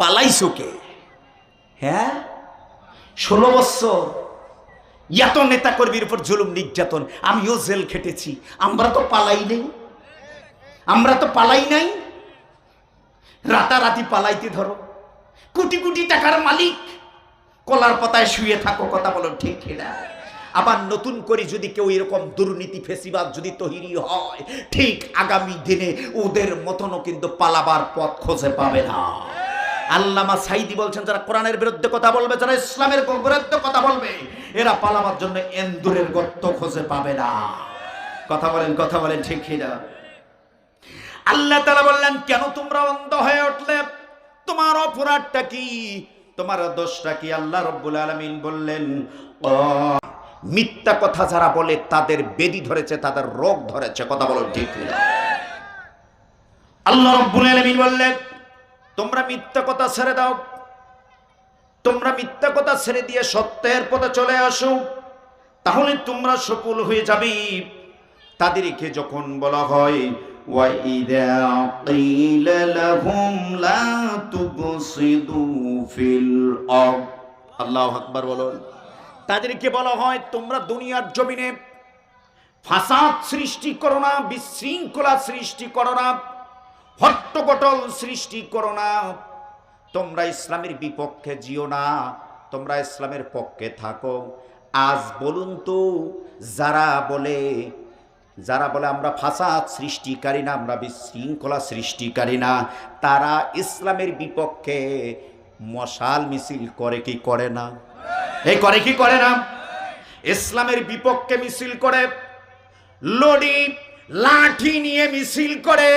পালাইছো কে? হ্যাঁ, 16 বছর এত নেতা কর্মীর উপর জুলুম নির্যাতন, আমিও জেল খেটেছি। আমরা তো পালাই নাই, আমরা তো পালাই নাই। রাতারাতি পালাইতে ধরো, কোটি কোটি টাকার মালিক, কলার পাতায় শুয়ে থাকো। কথা বলো ঠিক কিনা? আবার নতুন করে যদি কেউ এরকম দুর্নীতি ফেসিবাদ যদি তৈরি হয়, ঠিক আগামী দিনে ওদের মতনও কিন্তু পালাবার পথ খুঁজে পাবে না। আল্লামা সাইদি বলছেন, যারা কোরআনের বিরুদ্ধে কথা বলবে, যারা ইসলামের বিরুদ্ধে কথা বলবে, এরা পালাবার জন্য এন্দুরের গর্ত খুঁজে পাবে না। কথা বলেন ঠিক কিনা? আল্লাহ তাআলা বললেন, কেন তোমরা অন্ধ হয়ে উঠলে? তোমার অপরাধটা কি? তোমার দোষটা কি? আল্লাহ রাব্বুল আলামিন বললেন, মিথ্যা কথা যারা বলে তাদের বেদি ধরেছে, তাদের রোগ ধরেছে। কথা বলো ঠিক কিনা? আল্লাহ রাব্বুল আলামিন বললেন, তোমরা মিথ্যা কথা ছেড়ে দাও, তোমরা মিথ্যা কথা ছেড়ে দিয়ে সত্যের পথে চলে আসো, তাহলে তোমরা সফল হয়ে যাবে। তাদেরকে যখন বলা হয়, وَإِذَا قِيلَ لَهُمْ لَا تُفْسِدُوا فِي الْأَرْضِ, আল্লাহু আকবার বলুন। তাদেরকে বলা হয়, তোমরা দুনিয়ার জমিনে ফাসাদ সৃষ্টি করো না, বিশৃঙ্খলা সৃষ্টি করো না, হট্টগোল সৃষ্টি করো না, তোমরা ইসলামের বিপক্ষে জিও না, তোমরা ইসলামের পক্ষে থাকো। আজ বলুন তো, যারা বলে আমরা ফাসাদ সৃষ্টিকারী না, আমরা বিশৃঙ্খলা সৃষ্টিকারী না, তারা ইসলামের বিপক্ষে মশাল মিছিল করে কি করে না? এই করে কি করে না? ইসলামের বিপক্ষে মিছিল করে, লড়ি লাঠি নিয়ে মিছিল করে,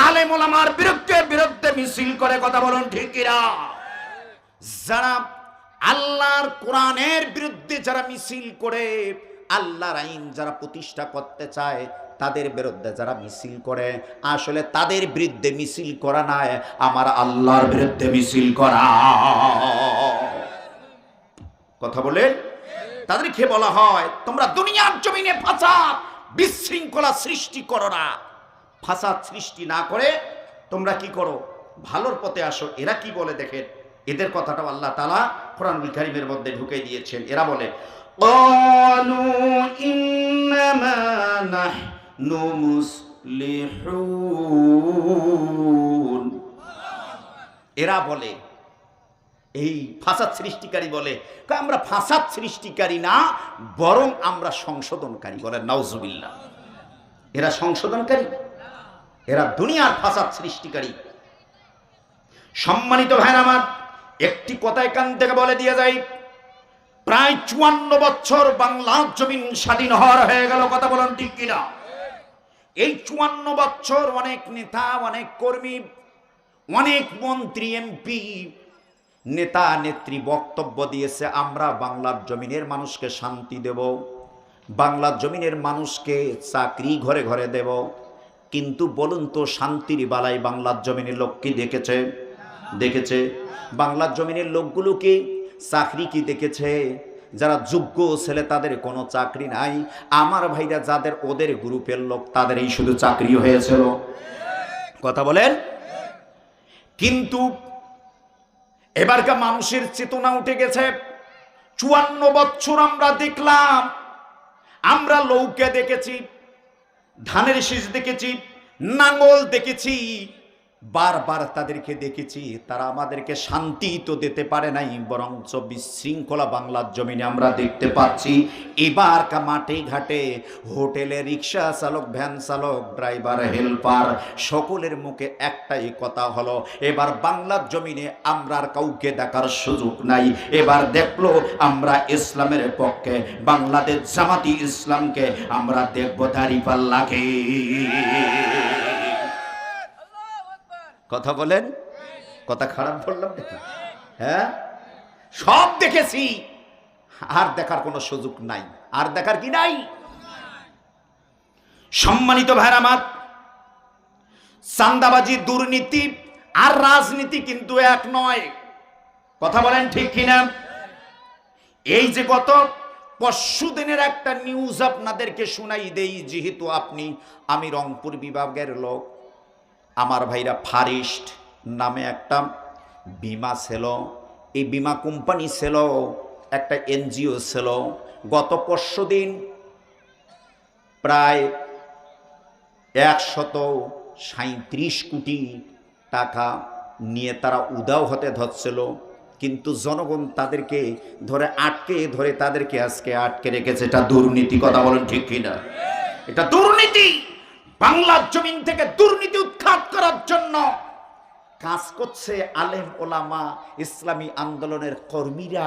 আলেম ওলামার বিরুদ্ধে মিছিল করে। কথা বলুন ঠিক কিনা? যারা আল্লাহর কোরআনের বিরুদ্ধে যারা মিছিল করে, আল্লাহর আইন যারা প্রতিষ্ঠা করতে চায়, তাদের বিরুদ্ধে যারা মিছিল করে, আসলে তাদের বিরুদ্ধে মিছিল করা নয়, আমার আল্লাহর বিরুদ্ধে মিছিল করা। কথা বলেন। তাদেরকে বলা হয়, তোমরা দুনিয়ার জমিনে ফাসাদ বিশৃঙ্খলা সৃষ্টি করো না। ফাসাদ সৃষ্টি না করে তোমরা কি করো? ভালোর পথে আসো। এরা কি বলে দেখেন, এদের কথাটাও আল্লাহ তাআলা কোরআনুল কারীমের মধ্যে ঢুকে দিয়েছেন। এরা বলে, ক্বালু ইন্নামা নাহনু মুসলিহুন। এরা বলে, এই ফাসাদ সৃষ্টিকারী বলে, আমরা ফাসাদ সৃষ্টিকারী না, বরং আমরা সংশোধনকারী। বলে নাউজুবিল্লাহ। এরা সংশোধনকারী, এরা দুনিয়ার ফাসাদ সৃষ্টিকারী। সম্মানিত ভাইরা আমার, একটি কথা এখান থেকে বলে দিয়ে যাই, প্রায় 54 বছর বাংলার জমিন স্বাধীন হয়ে গেল। কথা বলেন ঠিক কিনা? এই 54 বছর অনেক নেতা, অনেক কর্মী, অনেক মন্ত্রী, এমপি, নেতা নেত্রী বক্তব্য দিয়েছে, আমরা বাংলার জমিনের মানুষকে শান্তি দেব, বাংলার জমিনের মানুষকে চাকরি ঘরে ঘরে দেব। কিন্তু বলুন তো, শান্তির বালাই বাংলার জমিনের লোক কি দেখেছে? বাংলার জমিনের লোকগুলো কি চাকরি কি দেখেছে? যারা যোগ্য ছেলে তাদের কোনো চাকরি নাই। আমার ভাইরা যাদের ওদের গ্রুপের লোক, তাদের এই শুধু চাকরি হয়েছিল। কথা বলেন। কিন্তু এবারকার মানুষের চেতনা উঠে গেছে। 54 বছর আমরা দেখলাম, আমরা লৌকে দেখেছি, ধানের শীষ দেখেছি, নাঙ্গল দেখেছি, বারবার তাদেরকে দেখেছি, তারা আমাদেরকে শান্তি তো দিতে পারে নাই, বরঞ্চ বিশৃঙ্খলা বাংলার জমিনে আমরা দেখতে পাচ্ছি। এবার মাঠে ঘাটে, হোটেলে রিক্সা চালক, ভ্যান চালক, ড্রাইভার, হেল্পার, সকলের মুখে একটাই কথা হলো, এবার বাংলার জমিনে আমরা আর কাউকে দেখার সুযোগ নাই। এবার দেখলো আমরা ইসলামের পক্ষে, বাংলাদেশ জামাতি ইসলামকে আমরা দেখব দাঁড়িপাল্লাকে। কথা বলেন। কথা খারাপ বললাম নাকি? হ্যাঁ, সব দেখেছি, আর দেখার কোনো সুযোগ নাই। আর দেখার কি নাই? সম্মানিত ভাইরা আমার, চাঁদাবাজি, দুর্নীতি আর রাজনীতি কিন্তু এক নয়। কথা বলেন ঠিক কিনা? এই যে গত পরশুদিনের একটা নিউজ আপনাদেরকে শুনাই দেই, যেহেতু আমি রংপুর বিভাগের লোক। আমার ভাইরা, ফারিস্ট নামে একটা বিমা ছিল, এই বিমা কোম্পানি ছিল, একটা এনজিও ছিল। গত ৫০ দিন প্রায় ১৩৭ কোটি টাকা নিয়ে তারা উধাও হতে ধরছিল, কিন্তু জনগণ তাদেরকে ধরে তাদেরকে আজকে আটকে রেখেছে। এটা দুর্নীতি, কথা বলেন ঠিক কিনা? এটা দুর্নীতি। বাংলার জমিন থেকে দুর্নীতি উৎখাত করার জন্য কাজ করছে আলেম ওলামা, ইসলামী আন্দোলনের কর্মীরা,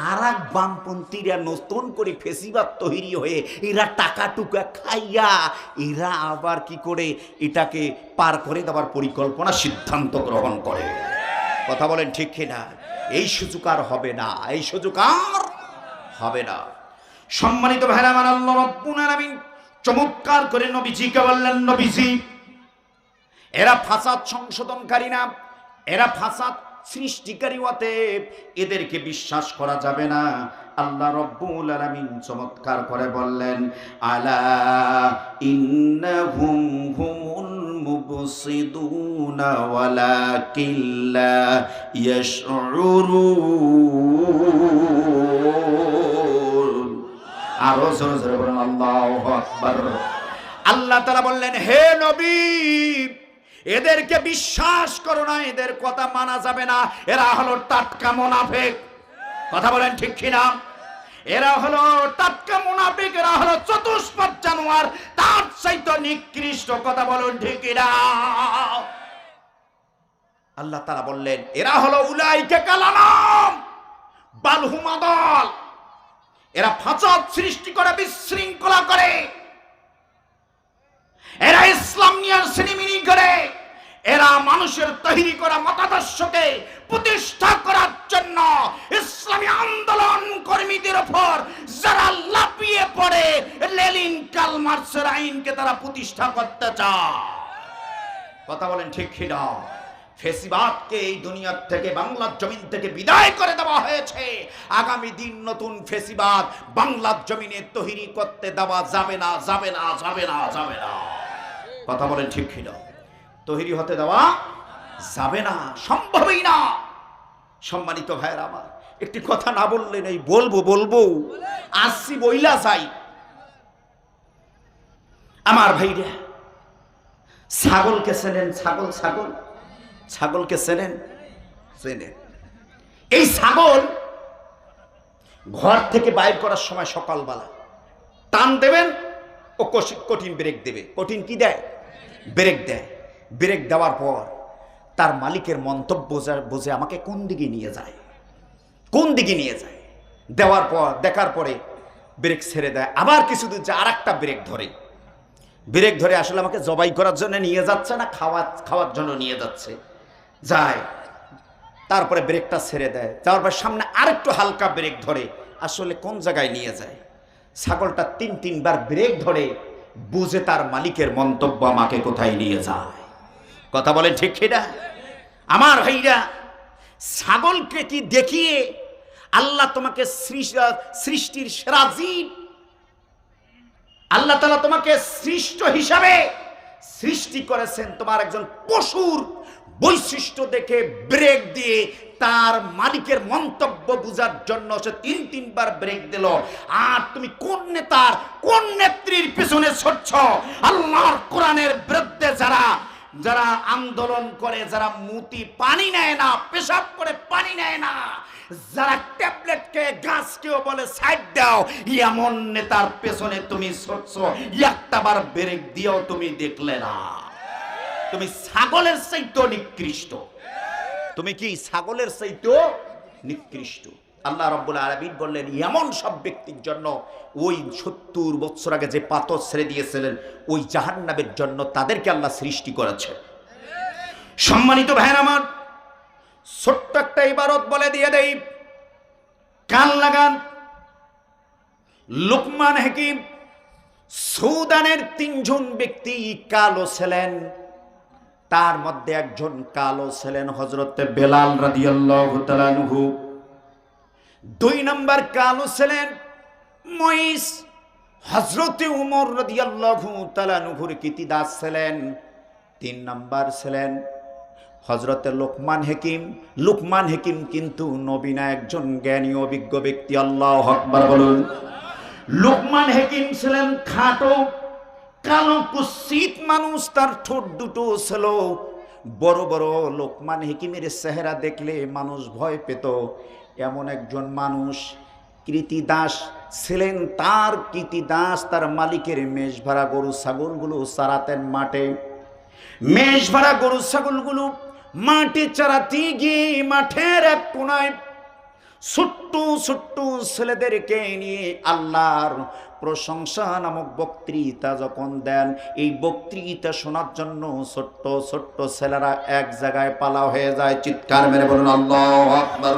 আর এক বামপন্থীরা নতুন করে ফেসিবাদ তৈরি হয়ে এরা টাকা টুকা খাইয়া এরা আবার কি করে এটাকে পার করে দেওয়ার পরিকল্পনা সিদ্ধান্ত গ্রহণ করে। কথা বলেন ঠিক কিনা? এই সুযোগ আর হবে না, এই সুযোগ আর হবে না। সম্মানিত ভাইরা আমার, আল্লাহ রাব্বুল আলামিন চমৎকার করে নবীজিকে বললেন, নবীজি এরা ফাসাদ সংশোধনকারী না, এরা ফাসাদ সৃষ্টিকারী, অতএব এদেরকে বিশ্বাস করা যাবে না। আল্লাহ রাব্বুল আলামিন চমৎকার করে বললেন, আলা ইন্নাহুম হুমুল মুবসিদুনা ওয়ালাকিল্লা ইয়াশউরুন। আরো জোরে জোরে বলেন আল্লাহু আকবার। আল্লাহ তাআলা বললেন, হে নবী এদেরকে বিশ্বাস করো না, এদের কথা মানা যাবে না। এরা হলো টাটকা মুনাফিক। কথা বলেন ঠিক কিনা? এরা হলো টাটকা মুনাফিক, এরা হলো চতুষ্পদ জানোয়ার, তার চাইতে নিকৃষ্ট। কথা বলেন ঠিক কিনা? আল্লাহ তাআলা বললেন, এরা হলো উলাইকা কালানাম বালহুম আদাল। এরা ফাসাদ সৃষ্টি করে, বিশৃঙ্খলা করে, এরা ইসলাম নিয়ে সিনেমিনি করে, এরা মানুষের তৈরি করা মতাদর্শকে প্রতিষ্ঠা করার জন্য ইসলামী আন্দোলন কর্মীদের উপর যারা লাফিয়ে পড়ে লেনিন কার্ল মার্কসের আইনকে তারা প্রতিষ্ঠা করতে চায়। কথা বলেন ঠিক কিনা? ফেসিবাদকে এই দুনিয়ার থেকে, বাংলার জমিন থেকে বিদায় করে দেওয়া হয়েছে। আগামী দিন নতুন ফেসিবাদ বাংলার জমিনে তৈরি করতে দেওয়া যাবে না, যাবে না, যাবে না, যাবে না। কথা বলেন ঠিক কিনা? তৈরি হতে দেওয়া যাবে না, সম্ভবই না। সম্মানিত ভাইয়েরা আমার, একটি কথা না বললে নেই, বলবো আসছি বইলা যাই। আমার ভাইরা, ছাগলকে চেনেন? ছাগলকে চেনেন? এই ছাগল ঘর থেকে বাইর করার সময় সকালবেলা টান দেবেন, ও কঠিন ব্রেক দেবে। কঠিন কি দেয়? ব্রেক দেয়। ব্রেক দেওয়ার পর তার মালিকের মন্তব্য বোঝে আমাকে কোন দিকে নিয়ে যায়, দেওয়ার পর দেখার পরে ব্রেক ছেড়ে দেয়। আবার কিছু দূর যায়, আর একটা ব্রেক ধরে আসলে আমাকে জবাই করার জন্য নিয়ে যাচ্ছে না, খাওয়ার জন্য নিয়ে যাচ্ছে, যায়। তারপরে ব্রেকটা ছেড়ে দেয়, যাওয়ার পর সামনে আরেকটু হালকা ব্রেক ধরে, আসলে কোন জায়গায় নিয়ে যায়। ছাগলটা ৩-৩ বার ব্রেক ধরে বুঝে তার মালিকের মন্তব্য আমাকে কোথায় নিয়ে যায়। কথা বলেন ঠিক কিনা? আমার ভাইরা, ছাগলকে কি দেখিয়ে আল্লাহ তোমাকে সৃষ্টির সেরা জীব, আল্লাহ তাআলা তোমাকে সৃষ্ট হিসাবে সৃষ্টি করেছেন, তোমার একজন পশুর বৈশিষ্ট্য দেখে ব্রেক দিয়ে তার মালিকের মন্তব্য বুঝার জন্য সে ৩-৩ বার ব্রেক দিল। আর তুমি কোন নেতার, কোন নেত্রীর পিছনে ছুটছ? আল্লাহর কোরআনের বিরুদ্ধে যারা আন্দোলন করে, যারা মুতি পানি নেয় না, পেশাব করে পানি নেয় না, যারা ট্যাবলেটকে গাছকেও বলে সাইড দাও, এমন নেতার পেছনে তুমি ছুটছ, একটাবার ব্রেক দিয়েও তুমি দেখলে না। তুমি ছাগলের চাইতেও নিকৃষ্ট। তুমি কি ছাগলের চাইতেও নিকৃষ্ট? আল্লাহ রাব্বুল আলামিন বললেন, এমন সব ব্যক্তির জন্য ওই ৭০ বছর আগে যে পাথর ছেড়ে দিয়েছিলেন ওই জাহান্নামের জন্য তাদেরকে আল্লাহ সৃষ্টি করেছে। সম্মানিত ভাইরা আমার, ছোট্ট একটা ইবারত বলে দিয়ে দেই, কান লাগান। লুকমান হাকিম সুদানের ৩ জন ব্যক্তি কালো ছিলেন, তার মধ্যে একজন কালো ছিলেন হযরতে বেলাল রাদিয়াল্লাহু তাআলা আনহু। ২ নম্বর কালো ছিলেন মুইস, হযরতে উমর রাদিয়াল্লাহু তাআলা আনহুর কৃতিদাস ছিলেন। ৩ নম্বর ছিলেন হযরতে লুকমান হাকিম কিন্তু নবী না, একজন জ্ঞানী অভিজ্ঞ ব্যক্তি। আল্লাহু আকবার বলুন। লুকমান হাকিম ছিলেন খাটো, কালো কুৎসিত মানুষ, তার ঠোঁট দুটো ছিল বড় বড়। লোকমান হাকিমের চেহারা দেখলে মানুষ ভয় পেত। এমন একজন মানুষ, কৃতিদাস ছিলেন। তার কৃতিদাস তার মালিকের মেষ ভরা গরু ছাগলগুলো চরাতেন মাঠে। মেষ ভরা গরু ছাগলগুলো মাঠে চরাতে গিয়ে মাঠের এক কোনায় ছোট্ট ছোট্ট ছেলেদেরকে নিয়ে আল্লাহর প্রশংসা নামক বক্তৃতা যখন দেন, এই বক্তৃতা শোনার জন্য ছোট্ট ছোট্ট ছেলেরা এক জায়গায় পালা হয়ে যায়। চিৎকার মেরে বলুন আল্লাহু আকবার।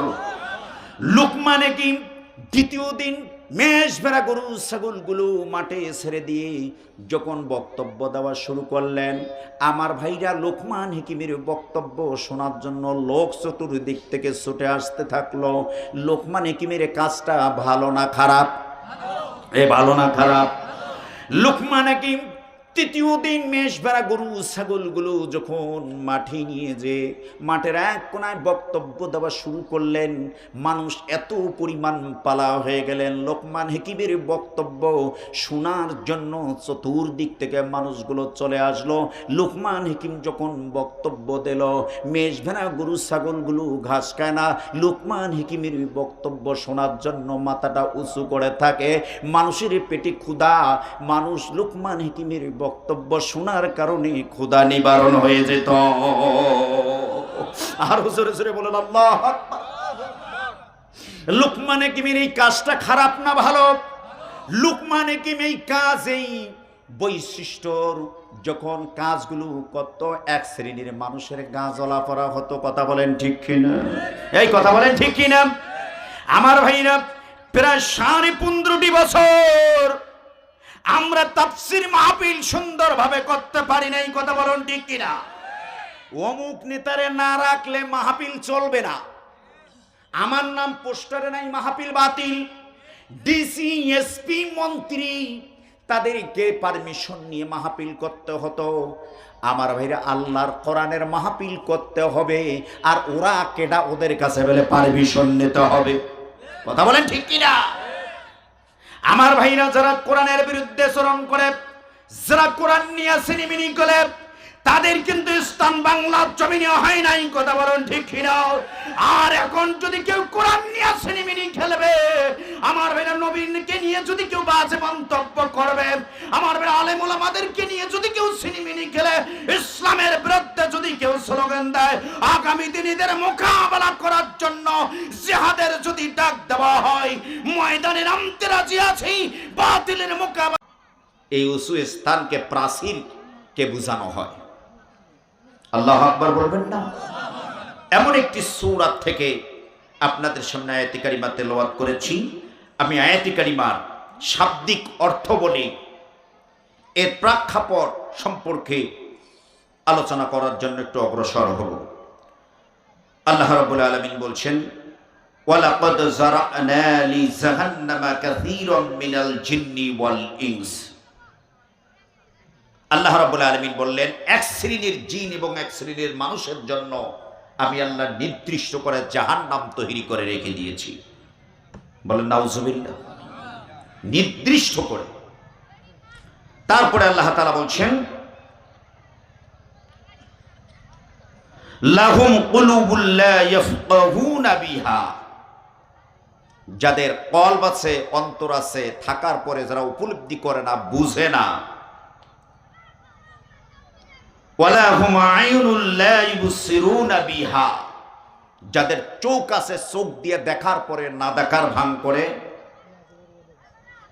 লুকমান হাকিম দ্বিতীয় দিন মেষ ভেড়া গরু ছাগলগুলো মাঠে ছেড়ে দিয়ে যখন বক্তব্য দেওয়া শুরু করলেন, আমার ভাইরা লুকমান হাকিমের বক্তব্য শোনার জন্য লোক চতুর্দিক থেকে ছুটে আসতে থাকলো। লুকমান হাকিমের কাজটা ভালো না খারাপ? ভালো না খারাপ? লুকমান হাকিম তৃতীয় দিন মেষ ভেড়া গরু ছাগলগুলো যখন মাঠে নিয়ে যে মাঠের এক কোনায় বক্তব্য দেওয়া শুরু করলেন, মানুষ এত পরিমাণ পালা হয়ে গেলেন। লোকমান হাকিমের বক্তব্য শোনার জন্য চতুর্দিক থেকে মানুষগুলো চলে আসলো। লোকমান হাকিম যখন বক্তব্য দিল, মেষ ভেড়া গরু ছাগলগুলো ঘাস খায় না, লোকমান হাকিমের বক্তব্য শোনার জন্য মাথাটা উঁচু করে থাকে। মানুষের পেটে ক্ষুধা, মানুষ লোকমান হাকিমের বক্তব্য শোনার কারণে ক্ষুধা নিবারণ হয়ে যেত। আর জোরে জোরে বলেন আল্লাহু আকবার। লুকমান হাকিমের এই কাজটা খারাপ না ভালো? লুকমান হাকিম এই কাজ, এই বৈশিষ্ট্যর যখন কাজগুলো কত এক শ্রেণীর মানুষের গা জ্বলা পড়া হতো। কথা বলেন ঠিক কিনা? এই কথা বলেন ঠিক কিনা? আমার ভাইরা, প্রায় 15.5 বছর আমরা তাফসীর মাহফিল সুন্দরভাবে করতে পারি নাই। কথা বলেন ঠিক কিনা? অমুক নেতারে না রাখলে মাহফিল চলবে না, আমার নাম পোস্টারে নাই, মাহফিল বাতিল। ডিসি এসপি মন্ত্রী তাদেরকে পারমিশন নিয়ে মাহফিল করতে হতো। আমার ভাইরা, আল্লাহর কোরআনের মাহফিল করতে হবে, আর ওরা কেডা? ওদের কাছে বলে পারমিশন নিতে হবে। কথা বলেন ঠিক কিনা? আমার ভাইরা, যারা কোরআনের বিরুদ্ধে চরণ করে, যারা কোরআন নিয়ে সিনেমিনি করে, তাদের কিন্তু স্থান বাংলার জমিনে হয় নাই। কথা বলেন ঠিক কিনা? আর এখন যদি কেউ কোরআন নিয়ে সিনেমিনি খেলবে, আমার ভাইরা, নবীকে নিয়ে যদি কেউ বাজে মন্তব্য করবে, আমার ভাইরা, আলেম ওলামাদেরকে নিয়ে যদি কেউ সিনেমিনি খেলে, ইসলামের বিরুদ্ধে যদি কেউ স্লোগান দেয়, আগামী দিনের মোকাবেলা করার জন্য জিহাদের যদি ডাক দেওয়া হয়, ময়দানে নামতে রাজি আছি বাতিলের মোকাবেলা। এই উঁচু স্থানকে প্রাচীরকে বোঝানো হয়। আল্লাহু আকবার বলবেন না? এমন একটি সূরা থেকে আপনাদের সামনে আয়াতে কারিমা তেলাওয়াত করেছি। আমি আয়াতে কারিমার শাব্দিক অর্থ বলে এর প্রেক্ষাপট সম্পর্কে আলোচনা করার জন্য একটু অগ্রসর হব। আল্লাহ রাব্বুল আলামিন বলছেন, ওয়ালাকাদ যারানা লি জাহান্নামা কাসীরাম মিনাল জিন্নি ওয়াল ইনস। আল্লাহ রাব্বুল আলামিন বললেন, এক শ্রেণীর জিন এবং এক শ্রেণীর মানুষের জন্য আমি আল্লাহ নির্দিষ্ট করে জাহান্নাম তৈরি করে রেখে দিয়েছি। বলেন নাউজুবিল্লাহ। নির্দিষ্ট করে। তারপরে আল্লাহ তাআলা বলছেন, লাহুম কুলুবুল লা ইয়াফকাহুনা বিহা। যাদের কলব আছে, অন্তর আছে, থাকার পরে যারা উপলব্ধি করে না, বুঝে না। ওয়ালাহুম আয়ুনুল লা ইবসিরুনা বিহা। যাদের চোখ আছে, চোখ দিয়ে দেখার পরে না দেখার ভান করে।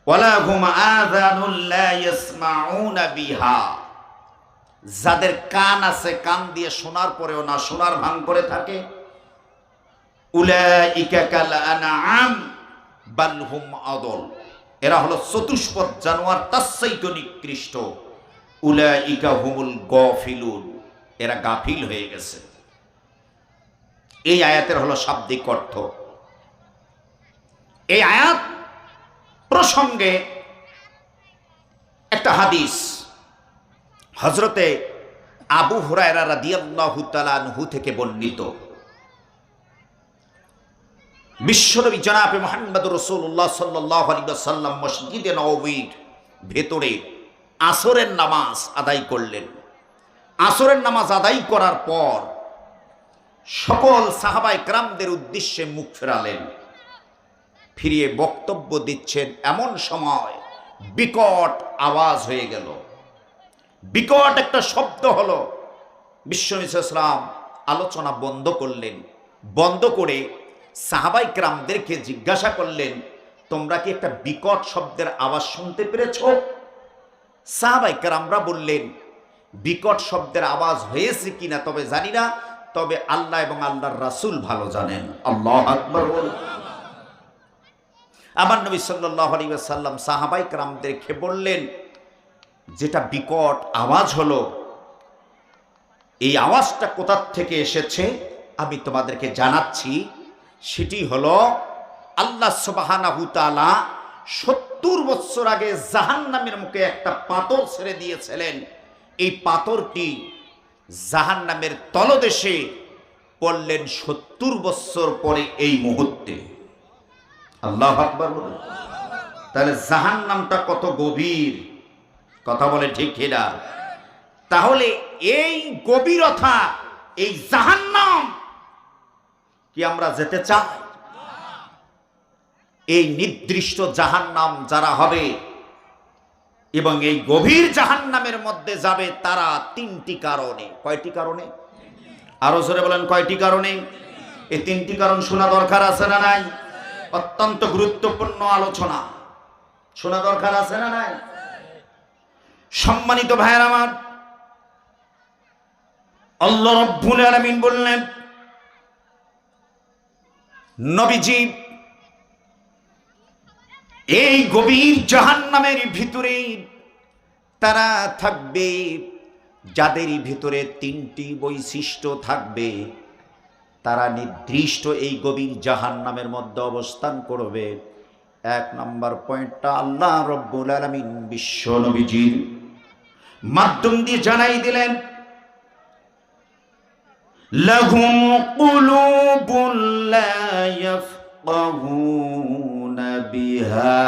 ওয়ালাহুম আযানুল লা ইয়াসমাউনা বিহা। যাদের কান আছে, কান দিয়ে শোনার পরেও না শোনার ভান করে থাকে। উলাইকা কাল আনআম বাল হুম আদল। এরা হলো চতুষ্পদ জানোয়ার, তার চাইতে নিকৃষ্ট। উলাইকা হুমুল গাফিলুন। এরা গাফিল হয়ে গেছে। এই আয়াতের হলো শাব্দিক অর্থ। এই আয়াত প্রসঙ্গে একটা হাদিস, হযরতে আবু হুরায়রা রাদিয়াল্লাহু তাআলা আনহু থেকে বর্ণিত, বিশ্বনবী জনাবে মুহাম্মদ রাসূলুল্লাহ সাল্লাল্লাহু আলাইহি ওয়াসাল্লাম মসজিদে নববীর ভেতরে আসরের নামাজ আদায় করলেন। আসরের নামাজ আদায় করার পর সকল সাহাবায়ে কেরামদের উদ্দেশ্যে মুখ ফেরালেন, ফিরিয়ে বক্তব্য দিচ্ছেন। এমন সময় বিকট আওয়াজ হয়ে গেল, বিকট একটা শব্দ হলো। বিশ্বনবী সাল্লাল্লাহু আলাইহি ওয়াসাল্লাম আলোচনা বন্ধ করলেন। বন্ধ করে সাহাবায়ে কেরামদেরকে জিজ্ঞাসা করলেন, তোমরা কি একটা বিকট শব্দের আওয়াজ শুনতে পেরেছো? সাহাবায়ে কেরামরা বললেন, বিকট শব্দের আওয়াজ হয়েছে কিনা তবে জানি না, তবে আল্লাহ এবং আল্লাহর রাসূল ভালো জানেন। আল্লাহু আকবার বলুন। আমার নবী সাল্লাল্লাহু আলাইহি ওয়াসাল্লাম সাহাবায়ে কেরামদেরকে বললেন, যেটা বিকট আওয়াজ হলো, এই আওয়াজটা কোথা থেকে এসেছে আমি তোমাদেরকে জানাচ্ছি। সেটি হলো আল্লাহ সুবহানাহু তাআলা 70 বছর আগে জাহান্নামের মুখে একটা পাথর ছেড়ে দিয়েছিলেন। এই পাথরটি জাহান্নামের তলদেশে পড়লেন 70 বছর পরে এই মুহূর্তে। আল্লাহু আকবার বলুন। তাহলে জাহান্নামটা কত গভীর, কথা বলে ঠিক কিনা? তাহলে এই গভীরতা, এই জাহান্নাম কি আমরা যেতে চাই? এই নির্দিষ্ট জাহান্নাম যারা হবে এবং এই গভীর জাহান্নামের মধ্যে যাবে তারা 3টি কারণে। কয়টি কারণে? আরো জোরে বলেন, কয়টি কারণে? এই 3টি কারণ শোনা দরকার আছে না নাই? অত্যন্ত গুরুত্বপূর্ণ আলোচনা, শোনা দরকার আছে না নাই? সম্মানিত ভাইয়ের আমার, আল্লাহ রাব্বুল আলামিন বললেন, নবীজি এই গভীর জাহান্নামের ভিতরে তারা থাকবে যাদের ভিতরে 3টি বৈশিষ্ট্য থাকবে। তারা নির্দিষ্ট এই গভীর জাহান্নামের মধ্যে অবস্থান করবে। 1 নম্বর পয়েন্টটা আল্লাহ রাব্বুল আলামিন বিশ্ব নবীজির মাধ্যম দিয়ে জানাই দিলেন, লাহুম কুলুবুন লা ইয়াফকাহুনা বিহা,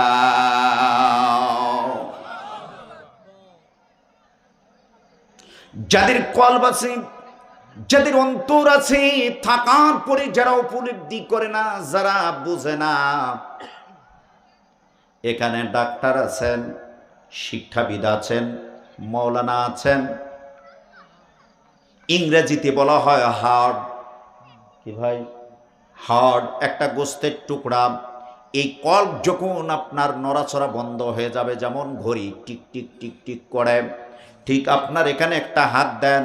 যাদের কলব আছে, যাদের অন্তর আছে, থাকার পরে যারা উপলব্ধি করে না, যারা বুঝে না। এখানে ডাক্তার আছেন, শিক্ষাবিদ আছেন, মৌলানা আছেন, ইংরেজিতে বলা হয় হার্ট। কি ভাই? হার্ট একটা গোস্তের টুকরা। এই কল্প যখন আপনার নড়াচড়া বন্ধ হয়ে যাবে, যেমন ঘড়ি টিক টিক টিক টিক করে, ঠিক আপনার এখানে একটা হাত দেন,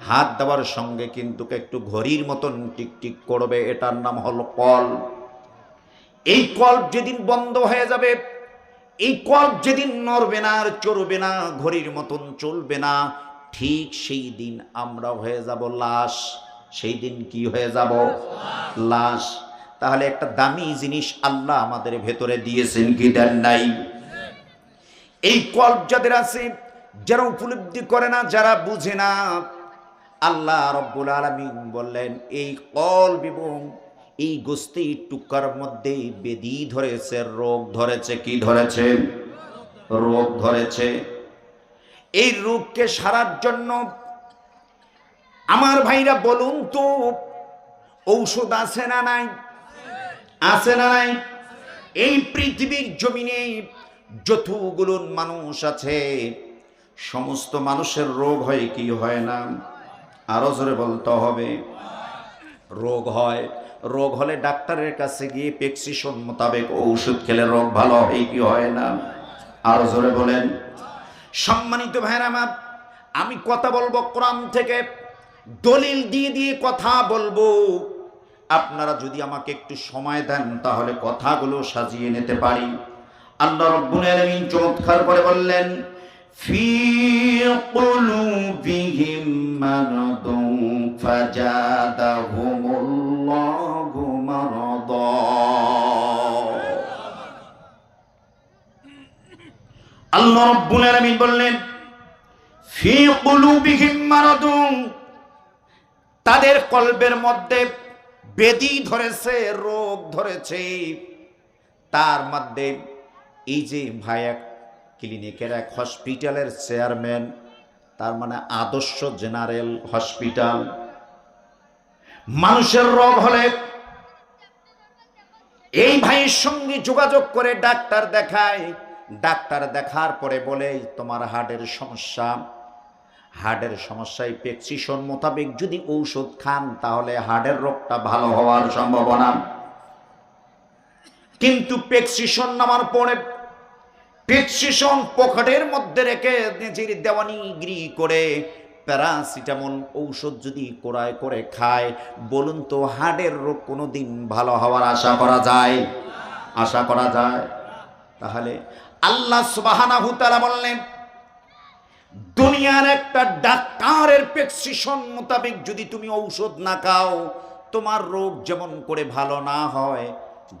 হাত দেওয়ার সঙ্গে কিন্তু একটু ঘড়ির মতন টিক টিক করবে, এটার নাম হলো কল্প। এই কল্প যেদিন বন্ধ হয়ে যাবে, এই কল্প যেদিন নড়বে না আর চলবে না, ঘড়ির মতন চলবে না, ঠিক সেই দিন আমরা হয়ে যাব লাশ। সেই দিন কি হয়ে যাব? লাশ। তাহলে একটা দামি জিনিস আল্লাহ আমাদের ভেতরে দিয়েছেন, কি দেন নাই? এই কল্প যাদের আছে, যারা উপলব্ধি করে না, যারা বুঝে না, আল্লাহ রাব্বুল আলামিন বললেন এই কল্প এবং এই গোস্তের টুকরার মধ্যে বেদি ধরেছে, রোগ ধরেছে। কি ধরেছে? রোগ ধরেছে। এই রোগকে সারার জন্য আমার ভাইরা বলুন তো, ঔষধ আছে না নাই? আছে না নাই? এই পৃথিবীর জমিনে যতগুলো মানুষ আছে, সমস্ত মানুষের রোগ হয় কি হয় না? আরো জোরে বলতে হবে। রোগ হয়। রোগ হলে ডাক্তারের কাছে গিয়ে প্রেসক্রিপশন মোতাবেক ঔষধ খেলে রোগ ভালো হয় কি হয় না? আরো জোরে বলেন। সম্মানিত ভাইরা আমার, আমি কথা বলবো কোরআন থেকে, দলিল দিয়ে দিয়ে কথা বলবো। আপনারা যদি আমাকে একটু সময় দেন তাহলে কথাগুলো সাজিয়ে নিতে পারি। আল্লাহ রাব্বুল আলামিন চমৎকার করে বললেন, ফি কুলুবিহিম মারাদুন ফাজাদাহুমুল্লাহু মারাদা। আল্লাহ রাব্বুল আলামিন বললেন, ফি কুলুবিহিম মারাদুন, তাদের কলবের মধ্যে বেদি ধরেছে, রোগ ধরেছে। তার মধ্যে এই যে ভাই এক ক্লিনিকের এক হসপিটালের চেয়ারম্যান, তার মানে আদর্শ জেনারেল হসপিটাল, মানুষের রোগ হলে এই ভাইয়ের সঙ্গে যোগাযোগ করে ডাক্তার দেখায়। ডাক্তার দেখার পরে বলে তোমার হার্টের সমস্যা, হার্টের সমস্যায় প্রেসক্রিপশন মোতাবেক যদি ঔষধ খান তাহলে হার্টের রোগটা ভালো হওয়ার সম্ভাবনা। কিন্তু প্রেসক্রিপশন নামার পরে প্রেসক্রিপশন পকেটের মধ্যে রেখে নিজের দেওয়ানিগিরি করে প্যারাসিটামল ঔষধ যদি ক্রয় করে খায়, বলুন তো হার্টের রোগ কোনোদিন ভালো হওয়ার আশা করা যায়? আশা করা যায়? তাহলে আল্লাহ সুবহানাহু তাআলা বললেন, দুনিয়ার একটা ডাক্তারের প্রেসক্রিপশন মোতাবেক যদি তুমি ঔষধ না খাও, তোমার রোগ যেমন করে ভালো না হয়,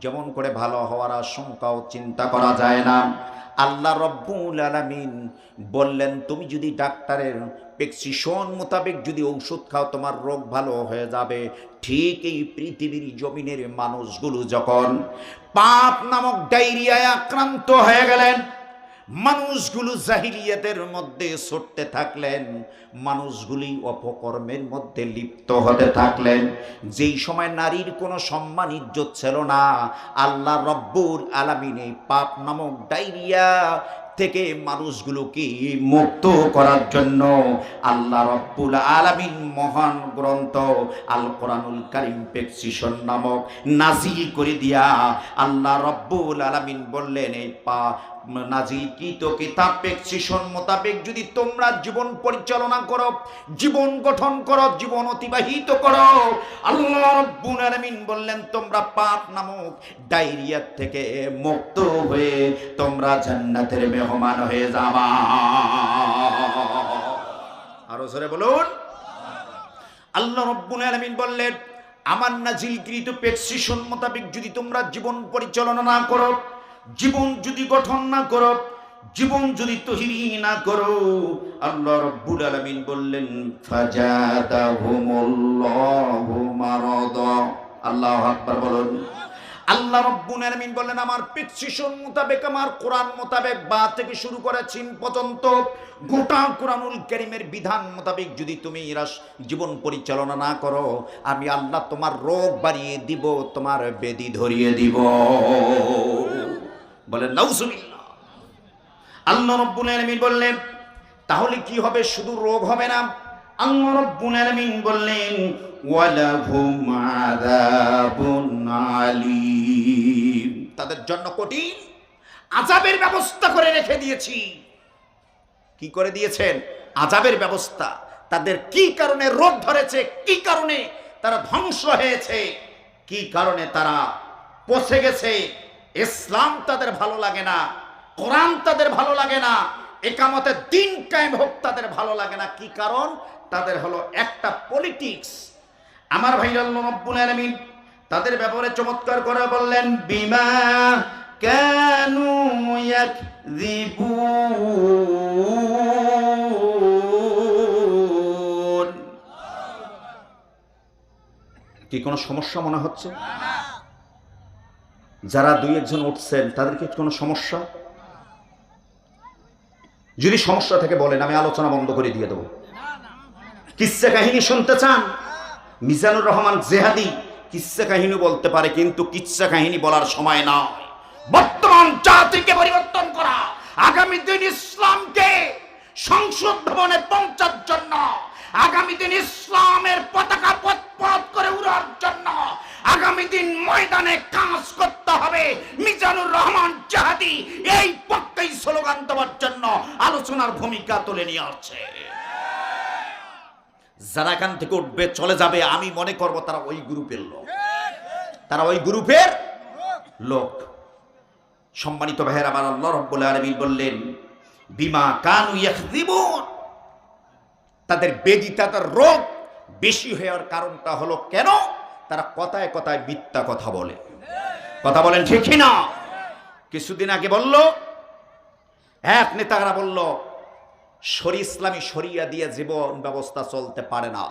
যেমন করে ভালো হওয়ার আশঙ্কাও চিন্তা করা যায় না। আল্লাহ রব্বুল আলামিন বললেন, তুমি যদি ডাক্তারের প্রেসক্রিপশন মোতাবেক যদি ঔষধ খাও তোমার রোগ ভালো হয়ে যাবে। ঠিক এই পৃথিবীর জমিনের মানুষগুলো যখন পাপ নামক ডায়রিয়ায় আক্রান্ত হয়ে গেলেন, মানুষগুলো জাহিলিয়াতের মধ্যে ছুটতে থাকলেন, মানুষগুলি অপকর্মের মধ্যে লিপ্ত হতে থাকলেন। যেই সময় নারীর কোনো সম্মান ইজ্জত ছিল না, আল্লাহ রব্বুল আলামিন এই পাপ নামক ডায়রিয়া থেকে মানুষগুলোকে মুক্ত করার জন্য আল্লাহ রব্বুল আলামিন মহান গ্রন্থ আল কোরআনুল কারীম প্রেসক্রিপশন নামক নাজিল করে দিয়া আল্লাহ রব্বুল আলামিন বললেন, এই নাজিলকৃত কিতাব প্রেসক্রিপশন মোতাবেক যদি তোমরা জীবন পরিচালনা করো, জীবন গঠন করো, জীবন অতিবাহিত করো, আল্লাহ রব্বুল আলামিন বললেন তোমরা পাপ নামক ডায়রিয়া থেকে মুক্ত হয়ে তোমরা জান্নাতের মেহমান হয়ে যাবা। আরো জোরে বলুন। আল্লাহ রব্বুল আলামিন বললেন, আমার নাজিলকৃত প্রেসক্রিপশন মোতাবেক যদি তোমরা জীবন পরিচালনা না করো, জীবন যদি গঠন না করো, জীবন যদি তৈরি না করো, আল্লাহ রব্বুল আলামিন বললেন ফাজাদাহুমুল্লাহু মারাদা। আল্লাহু আকবার বলুন। আল্লাহ রব্বুল আলামিন বললেন, আমার প্রেসক্রিপশন মোতাবেক, আমার কোরআন মোতাবেক বা থেকে শুরু করে চীন পর্যন্ত গোটা কোরআনুল কারীমের বিধান মোতাবেক যদি তুমি জীবন পরিচালনা না করো, আমি আল্লাহ তোমার রোগ বাড়িয়ে দিব, তোমার বেদি ধরিয়ে দিব। বলেন নাউজুবিল্লাহ। আল্লাহ রব্বুল আলামিন বললেন, তাহলে কি হবে? শুধু রোগ হবে না, আল্লাহ রব্বুল আলামিন বললেন ওয়ালাহুম আযাবুন আলীম, তাদের জন্য কঠিন আযাবের ব্যবস্থা করে রেখে দিয়েছি। কি করে দিয়েছেন? আযাবের ব্যবস্থা। তাদের কি কারণে রোগ ধরেছে, কি কারণে তারা ধ্বংস হয়েছে, কি কারণে তারা পচে গেছে, ইসলাম তাদের ভালো লাগে না, কোরআন তাদের ভালো লাগে না, একামতের দিন কায়েম হোক তাদের ভালো লাগে না। কি কারণ? তাদের হলো একটা পলিটিক্স। আমার ভাই আল্লাহ রাব্বুল আলামিন তাদের ব্যাপারে চমৎকার করে বললেন, বিমা কানু ইয়াকযিবুন। কি কোনো সমস্যা মনে হচ্ছে? যারা দুই একজন উঠছেন তাদের কি কোনো সমস্যা? যদি সমস্যা থেকে বলেন, আমি আলোচনা বন্ধ করে দিয়ে দেবো। কিসসা কাহিনী শুনতে চান? মিজানুর রহমান জেহাদি কিসসা কাহিনী বলতে পারে, কিন্তু কিসসা কাহিনী বলার সময় নয়। বর্তমান জাতিকে পরিবর্তন করা, আগামী দিন ইসলামকে সংসদ ভবনে পৌঁছার জন্য, আগামী দিন ইসলামের পতাকা পথ করে উড়ার জন্য, আগামী দিন ময়দানে কাজ করতে হবে। মিজানুর রহমান জাহাদি এই পক্ষেই স্লোগান দেওয়ার জন্য আলোচনার ভূমিকা তুলে নিয়ে আসছে। যারা এখান থেকে উঠবে চলে যাবে, আমি মনে করব তারা ওই গ্রুপের লোক, তারা ওই গ্রুপের লোক। সম্মানিত ভাইয়েরা আমার, আল্লাহ রাব্বুল আলামিন বললেন বিমা কানু ইয়াকযিবুন, তাদের বেদি, তাদের রোগ বেশি হওয়ার কারণটা হলো কেন? তারা কথায় কথায় মিথ্যা কথা বলে। কথা বলেন ঠিক না? কিছুদিন আগে বলল এক নেতারা, বলল ইসলামী শরিয়া দিয়ে জীবন ব্যবস্থা চলতে পারে না।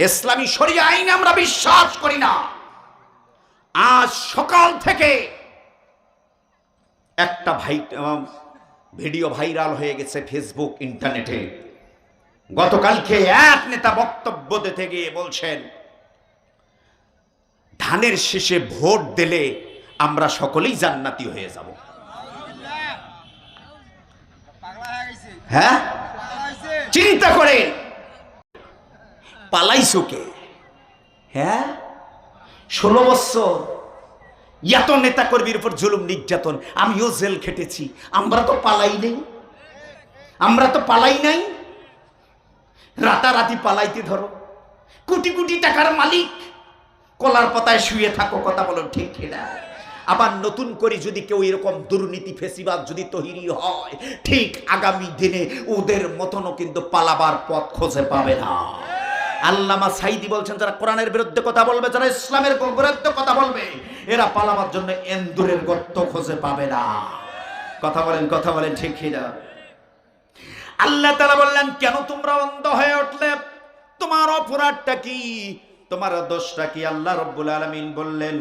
ইসলামী শরিয়া আইন আমরা বিশ্বাস করি না। আজ সকাল থেকে একটা ভিডিও ভাইরাল হয়ে গেছে ফেসবুক, ইন্টারনেটে। গতকালকে এক নেতা বক্তব্য দিতে গিয়ে বলছেন, ধানের শেষে ভোট দিলে আমরা সকলেই জান্নাতি হয়ে যাব। হ্যাঁ, চিন্তা করে পালাইছো কে? হ্যাঁ, 16 বছর এত নেতা কর্মীর উপর জুলুম নির্যাতন, আমিও জেল খেটেছি, আমরা তো পালাই নেই, আমরা তো পালাই নাই। রাতারাতি পালাইতে ধরো, কোটি কোটি টাকার মালিক, কলার পাতায় শুয়ে থাকো, কথা বলো ঠিক কিনা? আবার নতুন করে যদি কেউ এরকম দুর্নীতি ফেসিবাদ যদি তৈরি হয়, ঠিক আগামী দিনে ওদের মতনও কিন্তু পালাবার পথ খুঁজে পাবে না। আল্লামা সাইদি বলছেন, যারা কোরআনের বিরুদ্ধে কথা বলবে, যারা ইসলামের বিরুদ্ধে কথা বলবে, এরা পালাবার জন্য এন্দুরের গর্ত খুঁজে পাবে না। কথা বলেন ঠিক কিনা? আল্লাহ তাআলা বললেন, কেন তোমরা অন্ধ হয়ে উঠলে? তোমার অপরাধটা কি? তোমার দোষটা কি? আল্লাহ রাব্বুল আলামিন বললেন,